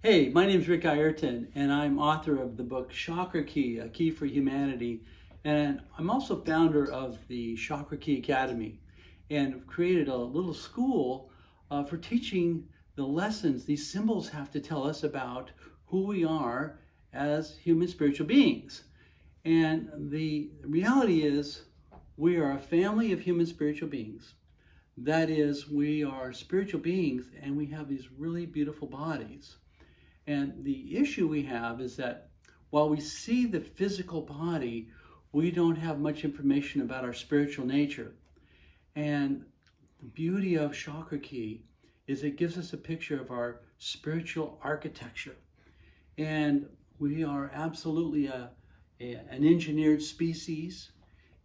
Hey, my name is Rick Ayrton, and I'm author of the book ChakraKey, A Key for Humanity. And I'm also founder of the ChakraKey Academy and created a little school for teaching the lessons these symbols have to tell us about who we are as human spiritual beings. And the reality is, we are a family of human spiritual beings. That is, we are spiritual beings and we have these really beautiful bodies. And the issue we have is that while we see the physical body, we don't have much information about our spiritual nature. And the beauty of ChakraKey is it gives us a picture of our spiritual architecture. And we are absolutely an engineered species,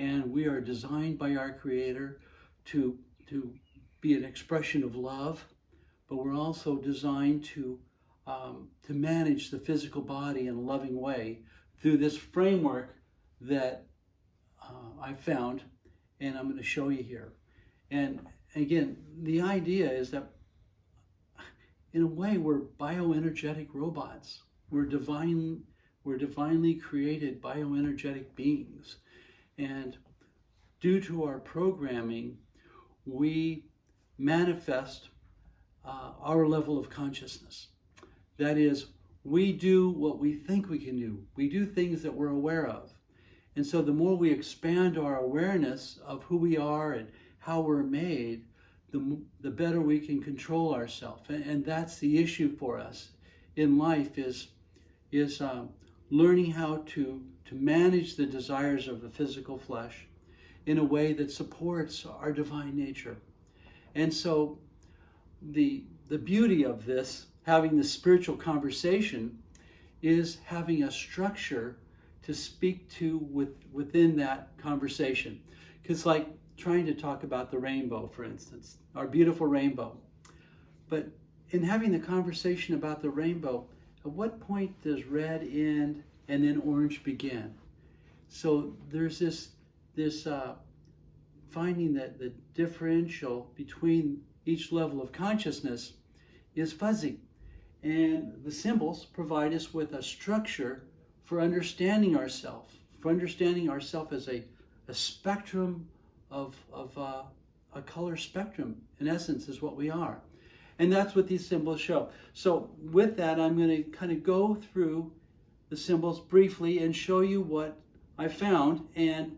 and we are designed by our Creator to be an expression of love, but we're also designed to manage the physical body in a loving way through this framework that I found, and I'm going to show you here. And again, the idea is that in a way we're bioenergetic robots. We're divinely created bioenergetic beings. And due to our programming, we manifest our level of consciousness. That is, we do what we think we can do. We do things that we're aware of. And so the more we expand our awareness of who we are and how we're made, the better we can control ourselves. And that's the issue for us in life is learning how to manage the desires of the physical flesh in a way that supports our divine nature. And so the beauty of this, having the spiritual conversation, is having a structure to speak to within that conversation. Because like trying to talk about the rainbow, for instance, our beautiful rainbow. But in having the conversation about the rainbow, at what point does red end and then orange begin? So there's this finding that the differential between each level of consciousness is fuzzy. And the symbols provide us with a structure for understanding ourselves, as a spectrum of a color spectrum, in essence, is what we are. And that's what these symbols show. So with that, I'm going to kind of go through the symbols briefly and show you what I found and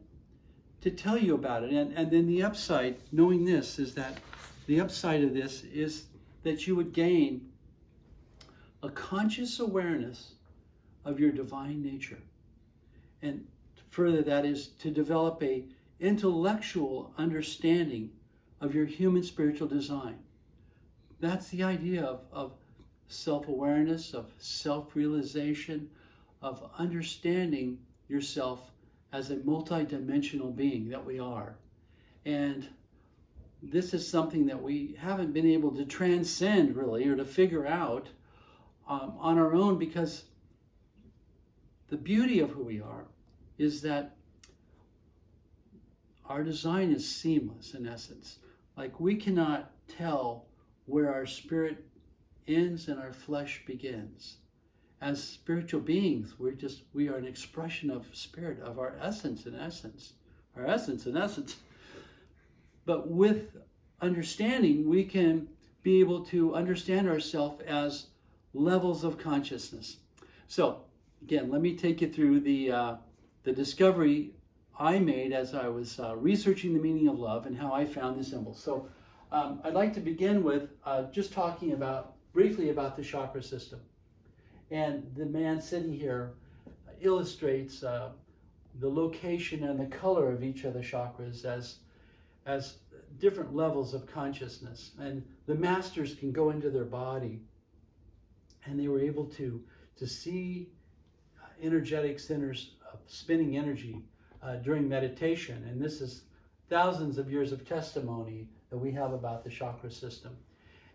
to tell you about it. And then the upside, knowing this, is that the upside of this is that you would gain a conscious awareness of your divine nature. And further, that is to develop a intellectual understanding of your human spiritual design. That's the idea of self-awareness, of self-realization, of understanding yourself as a multi-dimensional being that we are. And this is something that we haven't been able to transcend really, or to figure out on our own, because the beauty of who we are is that our design is seamless in essence. Like we cannot tell where our spirit ends and our flesh begins. As spiritual beings, we are an expression of spirit, of our essence in essence. Our essence in essence. But with understanding, we can be able to understand ourselves as levels of consciousness. So, again, let me take you through the discovery I made as I was researching the meaning of love and how I found the symbols. So, I'd like to begin with just talking briefly about the chakra system. And the man sitting here illustrates the location and the color of each of the chakras as different levels of consciousness. And the masters can go into their body, and they were able to see energetic centers of spinning energy during meditation. And this is thousands of years of testimony that we have about the chakra system.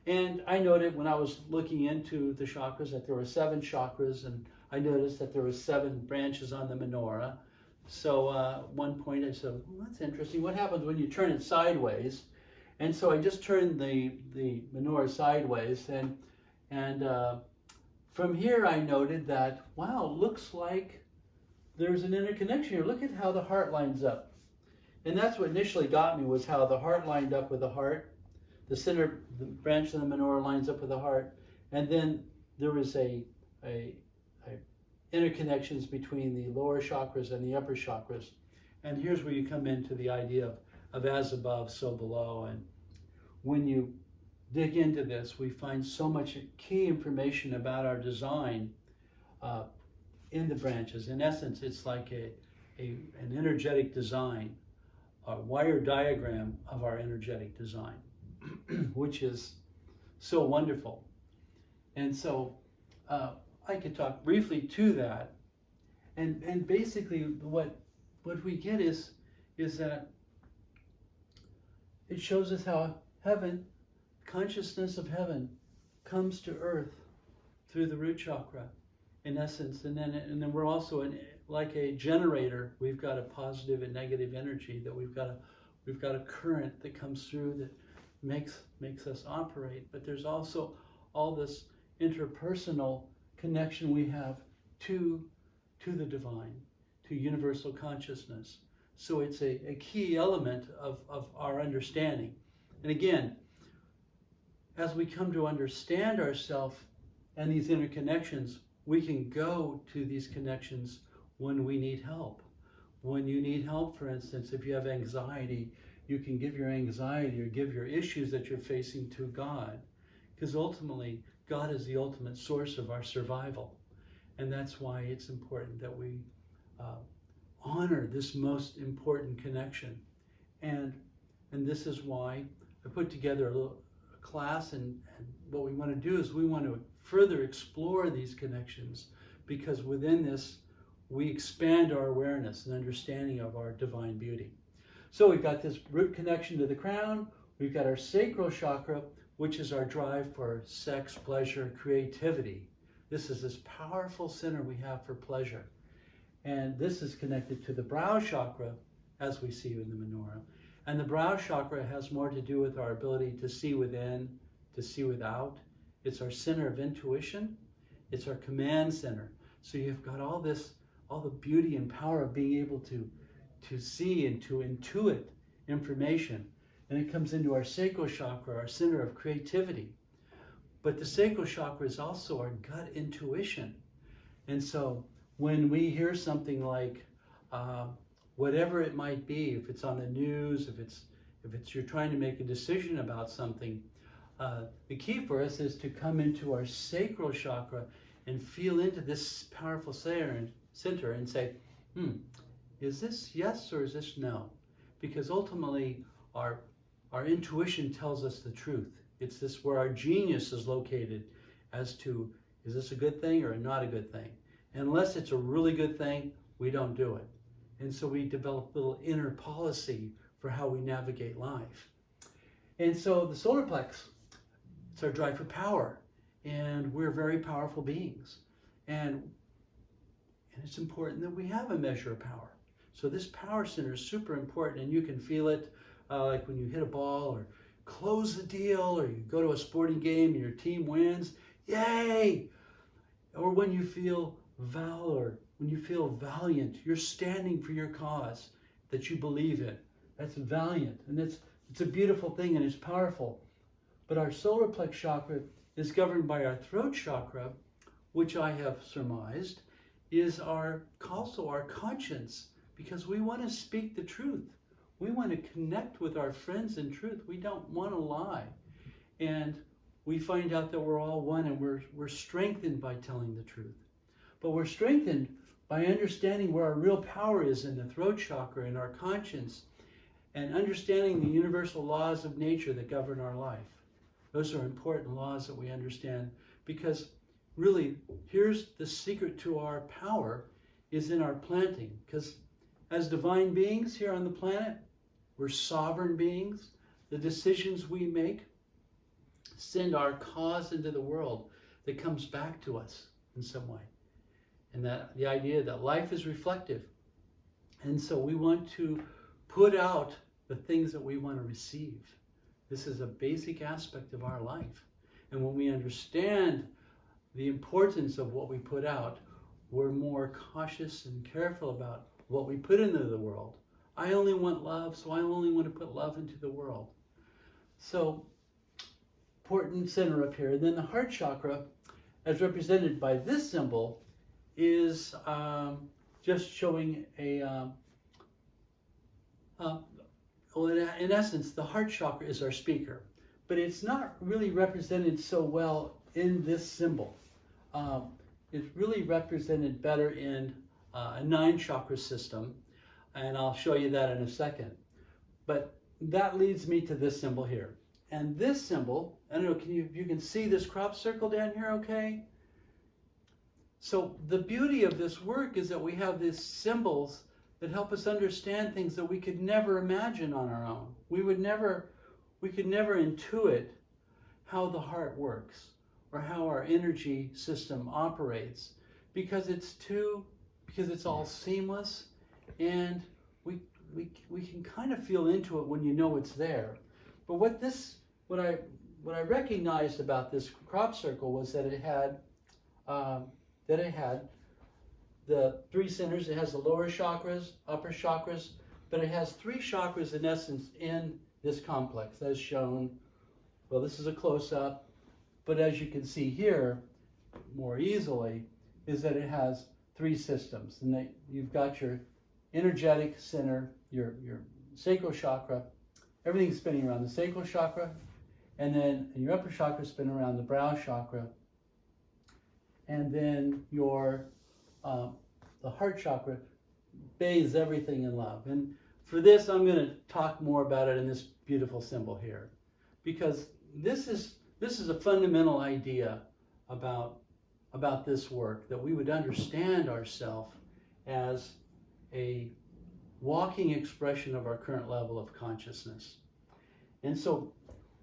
And I noted when I was looking into the chakras that there were 7 chakras, and I noticed that there were 7 branches on the menorah. So at one point I said, well, that's interesting. What happens when you turn it sideways? And so I just turned the menorah sideways, and from here I noted that, wow, looks like there's an interconnection here. Look at how the heart lines up. And that's what initially got me, was how the heart lined up with the heart. The center, the branch of the menorah lines up with the heart. And then there was a interconnections between the lower chakras and the upper chakras. And here's where you come into the idea of as above, so below. And when you dig into this, we find so much key information about our design in the branches. In essence, it's like an energetic design, a wire diagram of our energetic design, which is so wonderful. And so I could talk briefly to that. And basically what we get is that it shows us how heaven, consciousness of heaven, comes to earth through the root chakra, in essence. And then we're also like a generator. We've got a positive and negative energy, that we've got a current that comes through that makes us operate. But there's also all this interpersonal connection we have to the divine, to universal consciousness. So it's a key element of our understanding. And again, as we come to understand ourselves and these interconnections, we can go to these connections when we need help. When you need help, for instance, if you have anxiety, you can give your anxiety or give your issues that you're facing to God, because ultimately God is the ultimate source of our survival. And that's why it's important that we honor this most important connection. And this is why I put together a little class, and what we want to do is we want to further explore these connections, because within this we expand our awareness and understanding of our divine beauty. So we've got this root connection to the crown, we've got our sacral chakra, which is our drive for sex, pleasure, creativity. This is this powerful center we have for pleasure. And this is connected to the brow chakra, as we see in the menorah. And the brow chakra has more to do with our ability to see within, to see without. It's our center of intuition. It's our command center. So you've got all the beauty and power of being able to see and to intuit information. And it comes into our sacral chakra, our center of creativity. But the sacral chakra is also our gut intuition. And so when we hear something like, whatever it might be, if it's on the news, if it's you're trying to make a decision about something, the key for us is to come into our sacral chakra and feel into this powerful center and say, is this yes or is this no? Because ultimately our intuition tells us the truth. It's this where our genius is located as to, is this a good thing or not a good thing? And unless it's a really good thing, we don't do it. And so we develop a little inner policy for how we navigate life. And so the solar plex, it's our drive for power. And we're very powerful beings. And it's important that we have a measure of power. So this power center is super important, and you can feel it like when you hit a ball or close the deal, or you go to a sporting game and your team wins, yay! Or when you feel valor, when you feel valiant, you're standing for your cause that you believe in. That's valiant, and it's a beautiful thing, and it's powerful. But our solar plex chakra is governed by our throat chakra, which I have surmised is also our conscience, because we want to speak the truth. We want to connect with our friends in truth. We don't want to lie. And we find out that we're all one, and we're strengthened by telling the truth. But we're strengthened by understanding where our real power is in the throat chakra, in our conscience, and understanding the universal laws of nature that govern our life. Those are important laws that we understand, because really, here's the secret to our power is in our planting. Because as divine beings here on the planet, we're sovereign beings. The decisions we make send our cause into the world that comes back to us in some way. And that the idea that life is reflective. And so we want to put out the things that we want to receive. This is a basic aspect of our life. And when we understand the importance of what we put out, we're more cautious and careful about what we put into the world. I only want love, so I only want to put love into the world. So, important center up here. Then the heart chakra, as represented by this symbol, is just showing well, in essence, the heart chakra is our speaker, but it's not really represented so well in this symbol. It's really represented better in a 9-chakra system, and I'll show you that in a second. But that leads me to this symbol here. And this symbol, I don't know, if you can see this crop circle down here, okay? So the beauty of this work is that we have these symbols that help us understand things that we could never imagine on our own. We could never intuit how the heart works or how our energy system operates because it's all seamless, and we can kind of feel into it when you know it's there. But what I recognized about this crop circle was that it had the 3 centers. It has the lower chakras, upper chakras, but it has 3 chakras in essence in this complex, as shown. Well, this is a close-up, but as you can see here more easily, is that it has 3 systems. And you've got your energetic center, your sacral chakra, everything's spinning around the sacral chakra, and then your upper chakra spin around the brow chakra, and then your the heart chakra bathes everything in love. And for this, I'm going to talk more about it in this beautiful symbol here, because this is a fundamental idea about this work, that we would understand ourselves as a walking expression of our current level of consciousness. And so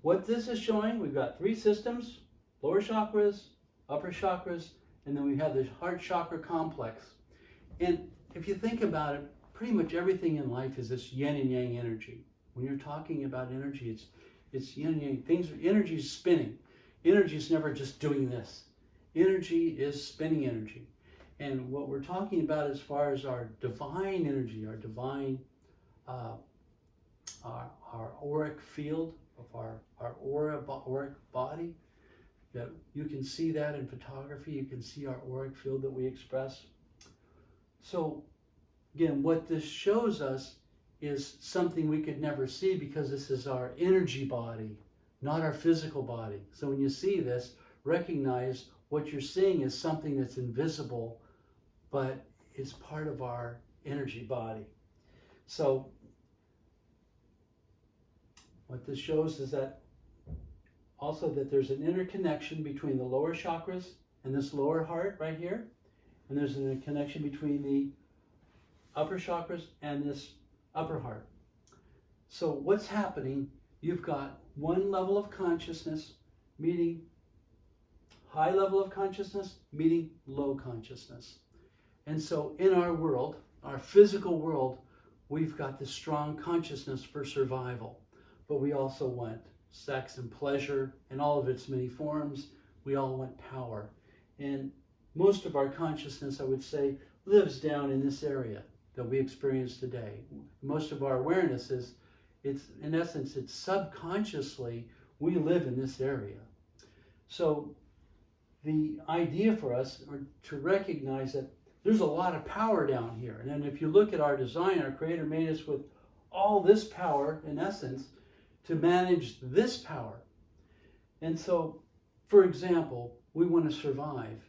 what this is showing, we've got 3 systems: lower chakras, upper chakras, and then we have the heart chakra complex. And if you think about it, pretty much everything in life is this yin and yang energy. When you're talking about energy, it's yin and yang. Energy is spinning. Energy is never just doing this. Energy is spinning energy. And what we're talking about as far as our divine energy, our divine, our auric field of our auric body, that you can see that in photography. You can see our auric field that we express. So again, what this shows us is something we could never see, because this is our energy body, not our physical body. So when you see this, recognize what you're seeing is something that's invisible, but it's part of our energy body. So what this shows is that also that there's an interconnection between the lower chakras and this lower heart right here. And there's a connection between the upper chakras and this upper heart. So what's happening, you've got one level of consciousness meeting high level of consciousness meeting low consciousness. And so in our world, our physical world, we've got this strong consciousness for survival. But we also want sex and pleasure in all of its many forms. We all want power. And most of our consciousness, I would say, lives down in this area that we experience today. Most of our awareness is, in essence, it's subconsciously, we live in this area. So the idea for us are to recognize that there's a lot of power down here. And then if you look at our design, our Creator made us with all this power, in essence, to manage this power. And so, for example, we want to survive.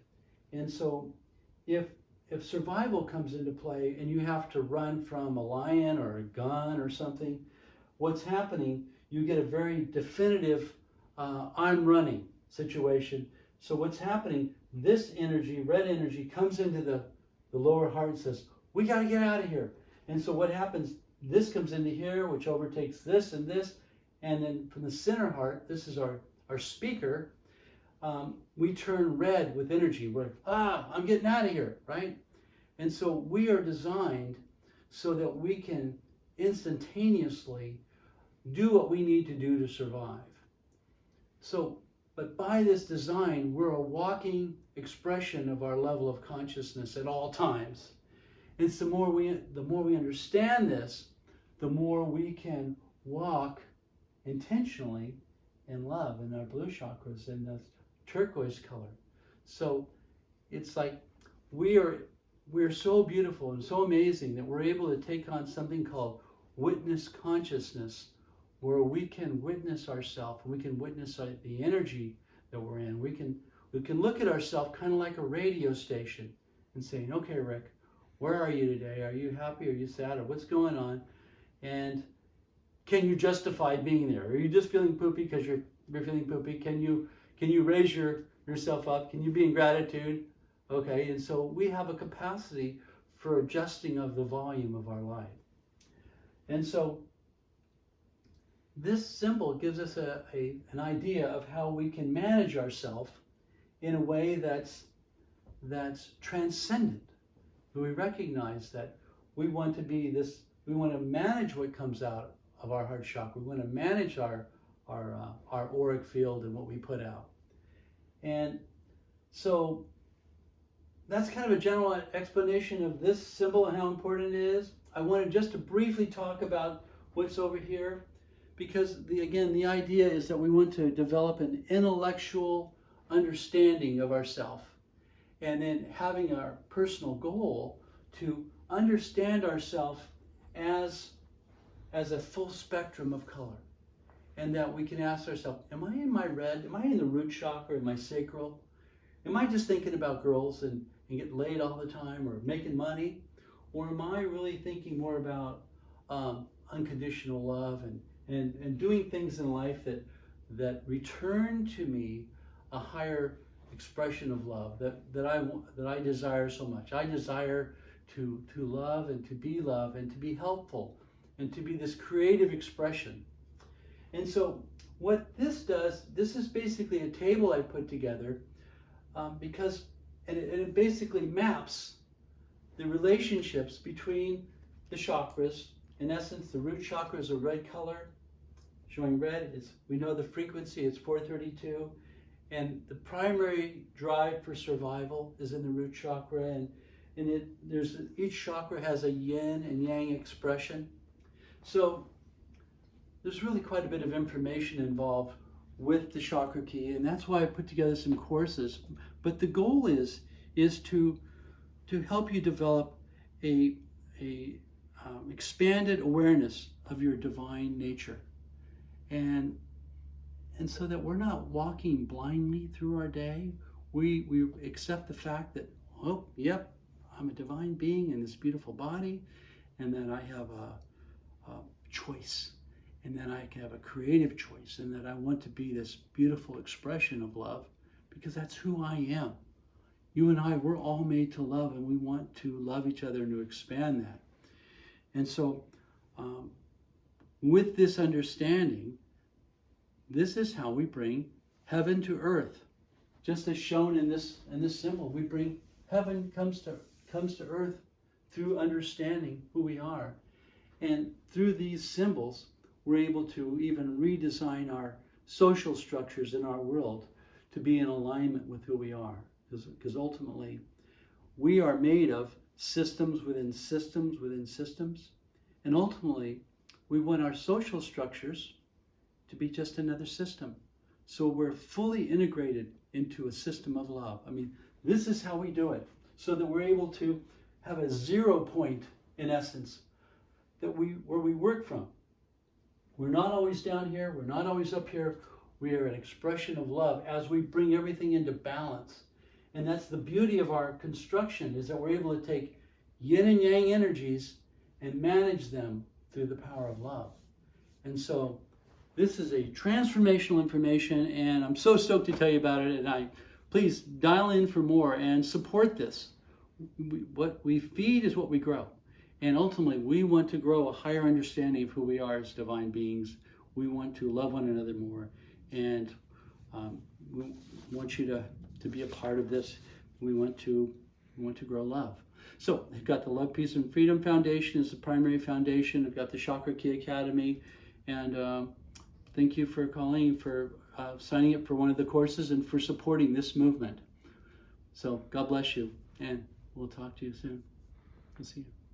And so if survival comes into play and you have to run from a lion or a gun or something, what's happening, you get a very definitive I'm running situation. So what's happening, this energy, red energy, comes into the lower heart and says, we got to get out of here. And so what happens, this comes into here, which overtakes this and this. And then from the center heart, this is our speaker, we turn red with energy. We're, I'm getting out of here, right? And so we are designed so that we can instantaneously do what we need to do to survive. So But by this design, we're a walking expression of our level of consciousness at all times. And the more we understand this, the more we can walk intentionally in love in our blue chakras in the turquoise color. So it's like we're so beautiful and so amazing that we're able to take on something called witness consciousness, where we can witness ourselves, we can witness the energy that we're in. We can look at ourselves kind of like a radio station and saying, okay, Rick, where are you today? Are you happy? Are you sad? Or what's going on? And can you justify being there? Are you just feeling poopy because you're feeling poopy? Can you raise yourself up? Can you be in gratitude? Okay, and so we have a capacity for adjusting of the volume of our life. And so this symbol gives us an idea of how we can manage ourselves in a way that's transcendent. We recognize that we want to be this. We want to manage what comes out of our heart chakra. We want to manage our auric field and what we put out. And so that's kind of a general explanation of this symbol and how important it is. I wanted just to briefly talk about what's over here, because the idea is that we want to develop an intellectual understanding of ourselves, and then having our personal goal to understand ourselves as a full spectrum of color. And that we can ask ourselves, am I in my red? Am I in the root chakra, in my sacral? Am I just thinking about girls and getting laid all the time or making money? Or am I really thinking more about unconditional love and doing things in life that return to me a higher expression of love that I desire so much? I desire to love and to be helpful and to be this creative expression. And so what this does, this is basically a table I put together because it basically maps the relationships between the chakras. In essence, the root chakra is a red color, showing red. We know the frequency, it's 432. And the primary drive for survival is in the root chakra. And each chakra has a yin and yang expression. So there's really quite a bit of information involved with the ChakraKey, and that's why I put together some courses. But the goal is to help you develop a expanded awareness of your divine nature, and so that we're not walking blindly through our day. We accept the fact that, oh, yep, I'm a divine being in this beautiful body, and that I have a choice, and that I can have a creative choice, and that I want to be this beautiful expression of love, because that's who I am. You and I, we're all made to love, and we want to love each other and to expand that. And so with this understanding, this is how we bring heaven to earth. Just as shown in this symbol, we bring heaven comes to earth through understanding who we are. And through these symbols, we're able to even redesign our social structures in our world to be in alignment with who we are. Because ultimately, we are made of systems within systems within systems. And ultimately, we want our social structures to be just another system. So we're fully integrated into a system of love. I mean, this is how we do it, so that we're able to have a 0 point, in essence, where we work from. We're not always down here, we're not always up here. We are an expression of love as we bring everything into balance. And that's the beauty of our construction, is that we're able to take yin and yang energies and manage them through the power of love. And so this is a transformational information, and I'm so stoked to tell you about it. And please dial in for more and support this. What we feed is what we grow. And ultimately, we want to grow a higher understanding of who we are as divine beings. We want to love one another more. And we want you to be a part of this. We want to grow love. So I've got the Love, Peace, and Freedom Foundation as the primary foundation. I've got the ChakraKey Academy. And thank you for calling, for signing up for one of the courses and for supporting this movement. So God bless you, and we'll talk to you soon. We'll see you.